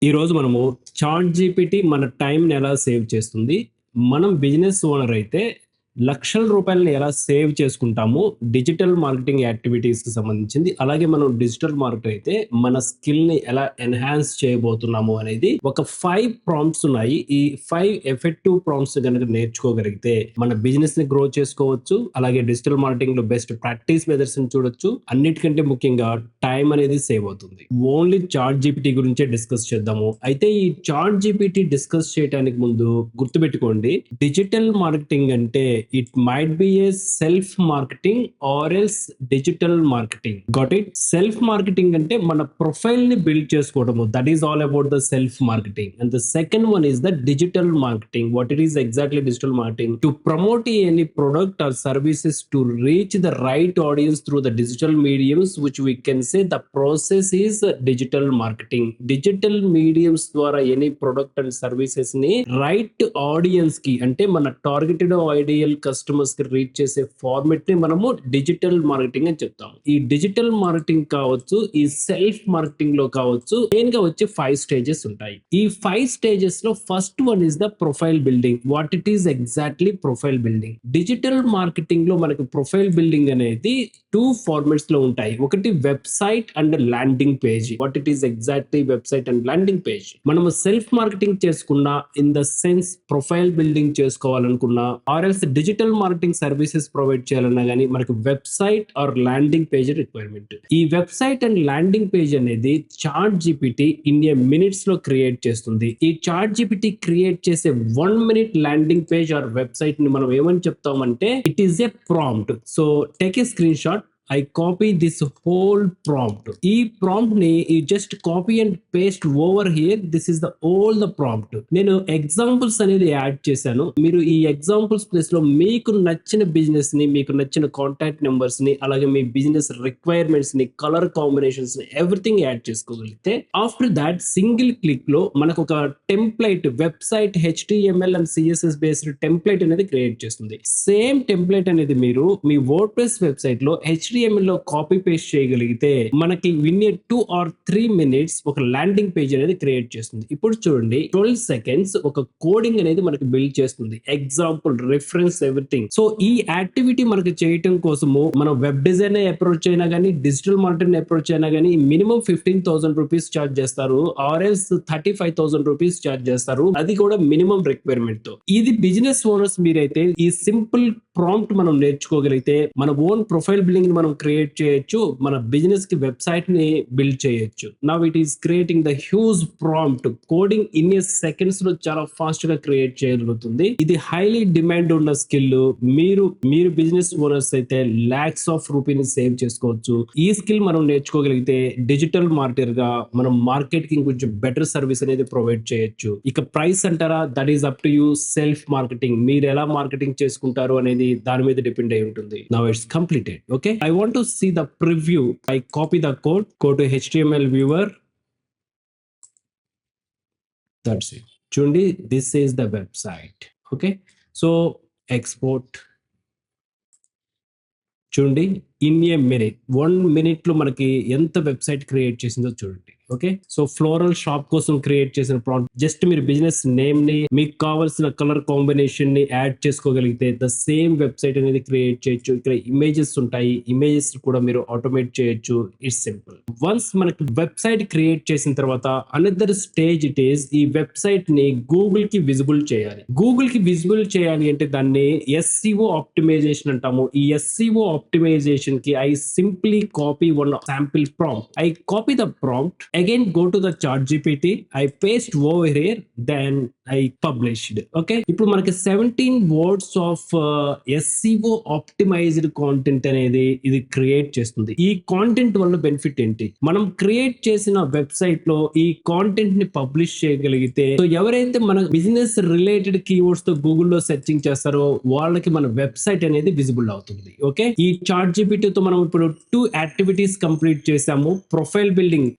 ఈరోజు మనము chat GPT మన టైంని ఎలా సేవ్ చేస్తుంది, మనం బిజినెస్ ఓనర్ అయితే లక్షల రూపాయలని ఎలా సేవ్ చేసుకుంటాము డిజిటల్ మార్కెటింగ్ యాక్టివిటీస్కి సంబంధించింది. అలాగే మనం డిజిటల్ మార్కెట్ అయితే మన స్కిల్ని ఎలా ఎన్హాన్స్ చేయబోతున్నాము అనేది ఒక 5 ప్రాంప్ట్స్ ఉన్నాయి. ఈ 5 ఎఫెక్టివ్ ప్రాంప్ట్స్ కనుక నేర్చుకోగలిగితే మన బిజినెస్ ని గ్రో చేసుకోవచ్చు. అలాగే డిజిటల్ మార్కెటింగ్ లో బెస్ట్ ప్రాక్టీస్ మెథడ్స్ ని చూడొచ్చు. అన్నిటికంటే ముఖ్యంగా టైం అనేది సేవ్ అవుతుంది. ఓన్లీ చాట్ జీపీటీ గురించే డిస్కస్ చేద్దాము. అయితే ఈ చాట్ జీపీటీ డిస్కస్ చేయడానికి ముందు గుర్తుపెట్టుకోండి, డిజిటల్ మార్కెటింగ్ అంటే it might be a self marketing are else digital marketing. Got it? Self marketing అంటే మన ప్రొఫైల్ ని బిల్డ్ చేసుకోవడము. That is all about the self marketing. And the second one is the digital marketing. What it is exactly digital marketing? To promote any product or services to reach the right audience through the digital mediums, which we can say the process is digital marketing. Digital mediums ద్వారా any product and services ని right audience కి, అంటే మన targeted ideal customers కి reach చేసే format ని మనము digital marketing అని చెప్తాం. ఈ డిజిటల్ మార్కెటింగ్ కావచ్చు, ఈ సెల్ఫ్ మార్కెటింగ్ లో కావచ్చు, మెయిన్ గా వచ్చి 5 స్టేజెస్ ఉంటాయి. ఈ 5 స్టేజెస్ లో first one is the profile building. What it is exactly profile building? Digital marketing లో మనకు ప్రొఫైల్ బిల్డింగ్ అనేది 2 ఫార్మాట్స్ లో ఉంటాయి. ఒకటి website and landing page. What it is exactly website and landing page? మనము సెల్ఫ్ మార్కెటింగ్ చేసుకున్నా, in the sense profile building చేసుకోవాలనుకున్నా, or else digital marketing services provide చేయాలన్నా గానీ మనకు website or landing page requirement. ఈ వెబ్సైట్ అండ్ ల్యాండింగ్ పేజ్ అనేది ChatGPT in a minutes లో create చేస్తుంది. ఈ చాట్ జీపీటీ క్రియేట్ చేసే 1 minute landing page or website ని మనం ఏమని చెప్తామంటే it is a prompt. So take a screenshot. I copy this whole prompt. ఈ ప్రాంప్ట్ ని just copy and paste over here. This is the all the prompt. నేను examples అనేది add చేశాను. మీరు ఈ ఎగ్జాంపుల్స్ ప్లేస్ లో మీకు నచ్చిన బిజినెస్ ని, మీకు నచ్చిన కాంటాక్ట్ నెంబర్స్ ని, అలాగే మీ బిజినెస్ రిక్వైర్మెంట్స్ ని, కలర్ కాంబినేషన్స్ ని, ఎవ్రీథింగ్ యాడ్ చేసుకోగలిగితే ఆఫ్టర్ దాట్ సింగిల్ క్లిక్ లో మనకు ఒక template, website HTML and CSS based template అనేది క్రియేట్ చేస్తుంది. సేమ్ టెంప్లెట్ అనేది మీరు మీ వర్డ్ప్రెస్ వెబ్సైట్ లో HTML లో కాపీ పేస్ట్ చేయగలిగితే మనకి విన్ 2 or 3 minutes ఒక ల్యాండింగ్ పేజ్ అనేది క్రియేట్ చేస్తుంది. ఇప్పుడు చూడండి, 12 seconds ఒక కోడింగ్ అనేది మనకి బిల్డ్ చేస్తుంది. Example, reference, everything. సో ఈ యాక్టివిటీ మనకి చేయటం కోసము మనం వెబ్ డిజైన్ అప్రోచ్ అయినా కానీ, డిజిటల్ మార్కెటింగ్ అప్రోచ్ అయినా కానీ మినిమం 15,000 రూపీస్ చార్జ్ చేస్తారు, ఆర్ఎల్స్ 35,000 రూపీస్ చార్జ్ చేస్తారు. అది కూడా మినిమం రిక్వైర్మెంట్ తో. ఇది బిజినెస్ ఓనర్స్ మీరైతే ఈ సింపుల్ ప్రాంప్ట్ మనం నేర్చుకోగలిగితే మన ఓన్ ప్రొఫైల్ బిల్డింగ్ మనం క్రియేట్ చేయొచ్చు, మన బిజినెస్ కి వెబ్సైట్ ని బిల్డ్ చేయొచ్చు. Now it is creating the huge prompt. Coding in a seconds లో చాలా ఫాస్ట్ గా క్రియేట్ చేయగలుగుతుంది. ఇది హైలీ డిమాండ్ ఉన్న స్కిల్. మీరు బిజినెస్ ఓనర్స్ అయితే లాక్స్ ఆఫ్ రూపీని సేవ్ చేసుకోవచ్చు. ఈ స్కిల్ మనం నేర్చుకోగలిగితే డిజిటల్ మార్కెటర్ గా మనం మార్కెట్ కి కొంచెం బెటర్ సర్వీస్ అనేది ప్రొవైడ్ చేయొచ్చు. ఇక ప్రైస్ అంటారా, that is up to you. Self marketing మీరు ఎలా మార్కెటింగ్ చేసుకుంటారు అనేది దాని మీద డిపెండ్ అయి ఉంటుంది. Now it's completed. Okay, I want to see the preview. I copy the code, go to HTML viewer. That's it. Chundi, this is the website. Okay, so export. చూడండి, in a minute, 1 minute లో మనకి ఎంత website create చేసిందో చూడండి. Okay, so floral shop కోసం create చేసిన prompt, just మీరు business name ని, మీకు కావాల్సిన కలర్ కాంబినేషన్ ని యాడ్ చేసుకోగలిగితే ద సేమ్ వెబ్సైట్ అనేది క్రియేట్ చేయొచ్చు. ఇక్కడ ఇమేజెస్ ఉంటాయి, ఇమేజెస్ కూడా మీరు ఆటోమేట్ చేయొచ్చు. It's simple. వన్స్ మనకి వెబ్సైట్ క్రియేట్ చేసిన తర్వాత అనదర్ స్టేజ్ ఇట్ ఈస్ ఈ వెబ్సైట్ ని గూగుల్ కి విజిబుల్ చేయాలి. గూగుల్ కి విజిబుల్ చేయాలి అంటే దాన్ని SEO ఆప్టిమైజేషన్ అంటాము. ఈ SEO optimization ki I simply copy one sample prompt. I copy the prompt, again go to the chat GPT, I paste over here, then I published. Okay, ఇప్పుడు మనకి 17 words of SEO optimized content అనేది ఇది create చేస్తుంది. ఈ content వల్ల benefit ఏంటి? మనం create చేసిన వెబ్సైట్ లో ఈ కాంటెంట్ ని పబ్లిష్ చేయగలిగితే, సో ఎవరైతే మన బిజినెస్ రిలేటెడ్ కీవర్డ్స్ తో గూగుల్లో సెర్చింగ్ చేస్తారో వాళ్ళకి మన వెబ్సైట్ అనేది విజిబుల్ అవుతుంది. ఓకే, ఈ చాట్ జీపీటీతో మనం ఇప్పుడు 2 యాక్టివిటీస్ కంప్లీట్ చేసాము. ప్రొఫైల్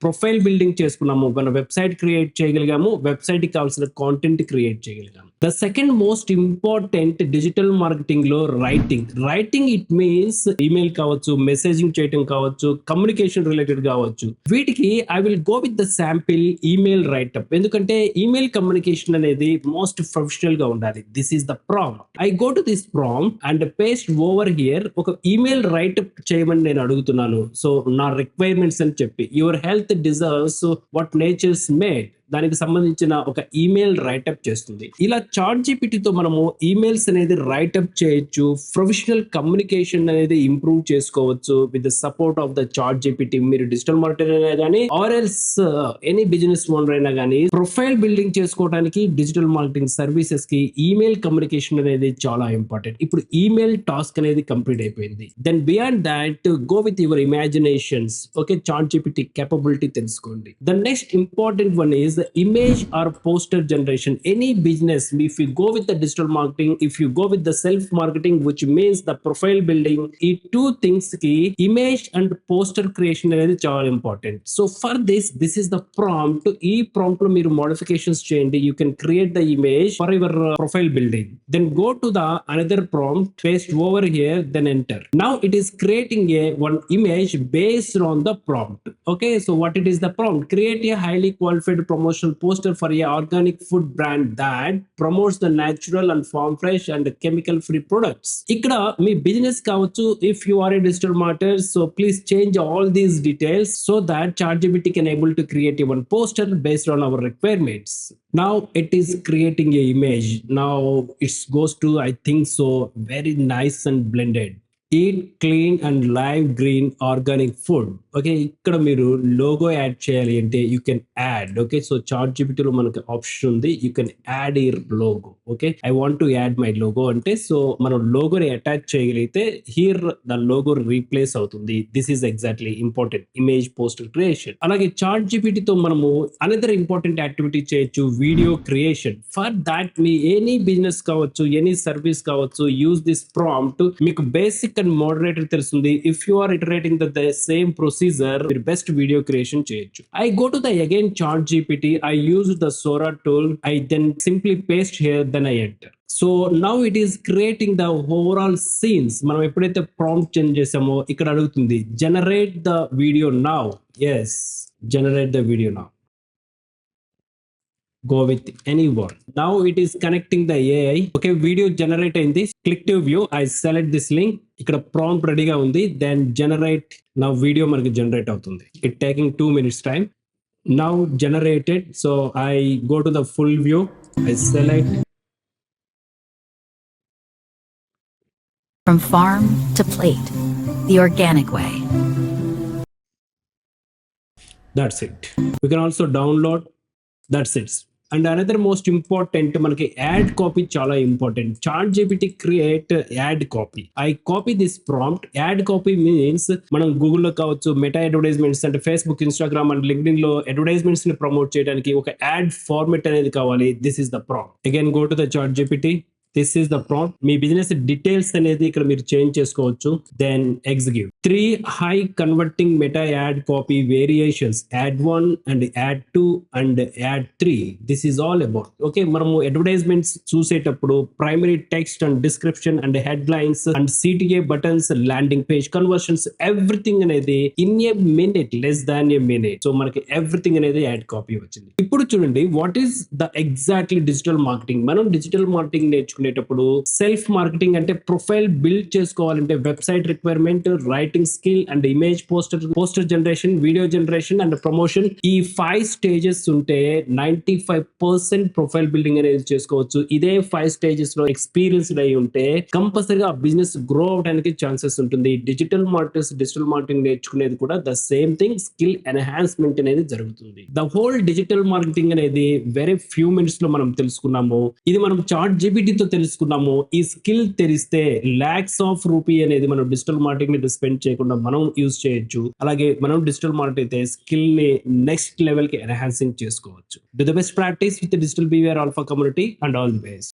బిల్డింగ్ చేసుకున్నాము, మన వెబ్సైట్ క్రియేట్ చేయగలిగాము, వెబ్సైట్ కి కావాల్సిన కాంటెంట్ క్రియేట్ చేయగలిగాం. The second most important digital marketing లో రైటింగ్ ఇట్ మీన్స్ ఈమెయిల్ కావచ్చు, మెసేజింగ్ చేయటం కావచ్చు, కమ్యూనికేషన్ రిలేటెడ్ కావచ్చు. వీటికి I will go with the sample email writeup. ఎందుకంటే ఈమెయిల్ కమ్యూనికేషన్ అనేది మోస్ట్ ప్రొఫెషనల్ గా ఉండాలి. This is the prompt. I go to this prompt and paste over here. ఒక ఈమెయిల్ రైటప్ చేయమని నేను అడుగుతున్నాను. సో నా రిక్వైర్మెంట్స్ అని చెప్పి, your health deserves what nature's made, దానికి సంబంధించిన ఒక ఈమెయిల్ రైటప్ చేస్తుంది. ఇలా చాట్ జీపీటీతో మనము ఈమెయిల్స్ అనేది రైటప్ చేయొచ్చు. ప్రొఫెషనల్ కమ్యూనికేషన్ అనేది ఇంప్రూవ్ చేసుకోవచ్చు with the support of the ChatGPT. మీరు డిజిటల్ మార్కెటర్ అయినా కానీ or else any business owner అయినా కానీ ప్రొఫైల్ బిల్డింగ్ చేసుకోవడానికి డిజిటల్ మార్కెటింగ్ సర్వీసెస్ కి ఈమెయిల్ కమ్యూనికేషన్ అనేది చాలా ఇంపార్టెంట్. ఇప్పుడు ఈమెయిల్ టాస్క్ అనేది కంప్లీట్ అయిపోయింది. Then beyond that go with your imaginations. Okay, ChatGPT capability తెలుసుకోండి. The next important one is image or poster generation. Any business, if you go with the digital marketing, if you go with the self marketing, which means the profile building, ఈ two things కి image and poster creation అనేది చాలా important. So for this is the prompt. ఈ prompt లో మీరు modifications చేయండి. You can create the image for your profile building. Then go to the another prompt, paste over here, then enter. Now it is creating one image based on the prompt. Okay, so what it is the prompt? Create a highly qualified promotional poster for a organic food brand that promotes the natural and farm fresh and chemical free products. ఇక్కడ మీ business కావచ్చు. if you are a digital marketer, so please change all these details so that ChatGPT can able to create a one poster based on our requirements. Now it is creating a image. Now it goes to, I think so, very nice and blended. Eat clean and live green organic food. Okay, ఇక్కడ మీరు logo add చేయాలి అంటే you can add. Okay, so chat జీపీటీలో మనకి option ఉంది, you can add your logo. Okay, I want to add my logo అంటే, సో మనం లోగోని అటాచ్ చేయగలిగితే హియర్ ద లోగో రీప్లేస్ అవుతుంది. This is exactly important image poster creation. అలాగే చాట్ జీపీటీతో మనము అనదర్ ఇంపార్టెంట్ యాక్టివిటీ చేయొచ్చు, video creation. For that me any business కావచ్చు, ఎనీ సర్వీస్ కావచ్చు, యూజ్ దిస్ ప్రాంప్ట్. మీకు బేసిక్ అండ్ మోడరేటర్ తెలుస్తుంది. If you are iterating the same procedure, మీరు best video creation చేయొచ్చు. I go to the again ChatGPT. I use the Sora tool. I then simply paste here, then I enter. So now it is creating the overall scenes. మనం ఎప్పుడైతే prompt change చేసామో ఇక్కడ అడుగుతుంది generate the video now. Yes, generate the video now. Go with any word. Now it is connecting the AI. Okay, video generate అయింది. Click to view. I select this link. ఇక్కడ prompt రెడీగా ఉంది. Then generate. నా video మనకి generate అవుతుంది. It taking 2 minutes time. Now generated. So I go to the full view. I select. From farm to plate, the organic way. That's it. We can also download. That's it. And another most important, మనకి ad copy చాలా important. ChatGPT create ad copy. I copy this prompt. Ad copy means మనం గూగుల్లో కావచ్చు, meta advertisements అంటే Facebook, Instagram and LinkedIn లో advertisements ని promote చేయడానికి ఒక యాడ్ ఫార్మెట్ అనేది కావాలి. This is the prompt. Again go to the ChatGPT. This is the prompt. మీ బిజినెస్ డీటెయిల్స్ అనేది ఇక్కడ మీరు చేంజ్ చేసుకోవచ్చు. Then execute. 3 high converting Meta ad copy variations, ad 1 and ad 2 and ad 3. This is all about. Okay, మనము advertisements చూసేటప్పుడు primary text and description and headlines and CTA buttons, landing page conversions, everything అనేది in a minute, less than a minute. So మనకి everything అనేది ad copy వచ్చింది. ఇప్పుడు చూడండి what is the exactly digital marketing. మనం digital marketing నేర్చుకునేటప్పుడు self marketing అంటే profile build చేసుకోవాలంటే website requirement, writing skill and image poster generation, video generation and promotion. ఈ 5 స్టేజెస్ ఉంటే 95% ప్రొఫైల్ బిల్డింగ్ అనేది చేసుకోవచ్చు. ఇదే 5 స్టేజెస్ లో ఎక్స్పీరియన్స్డ్ అయి ఉంటే కంపల్సరీగా ఆ బిజినెస్ గ్రో అవడానికి ఛాన్సెస్ ఉంటుంది. డిజిటల్ మార్కెటింగ్ నేర్చుకునేది కూడా the same thing, skill enhancement అనేది జరుగుతుంది. ద హోల్ డిజిటల్ మార్కెటింగ్ అనేది వెరీ ఫ్యూ మినిట్స్ లో మనం తెలుసుకున్నాము. ఇది మనం చాట్ జీపీటీతో తెలుసుకున్నాము. ఈ స్కిల్ తెలిస్తే లాక్స్ ఆఫ్ రూపీ అనేది మనం డిజిటల్ మార్కెటింగ్ మీద స్పెండ్ చేయకుండా మనం యూజ్ చేయొచ్చు. అలాగే మనం డిజిటల్ మార్కెట్ అయితే స్కిల్ ని నెక్స్ట్ లెవెల్ కి ఎన్హాన్సింగ్ చేసుకోవచ్చు. Do the best practice with digital BVR alpha community and all the best.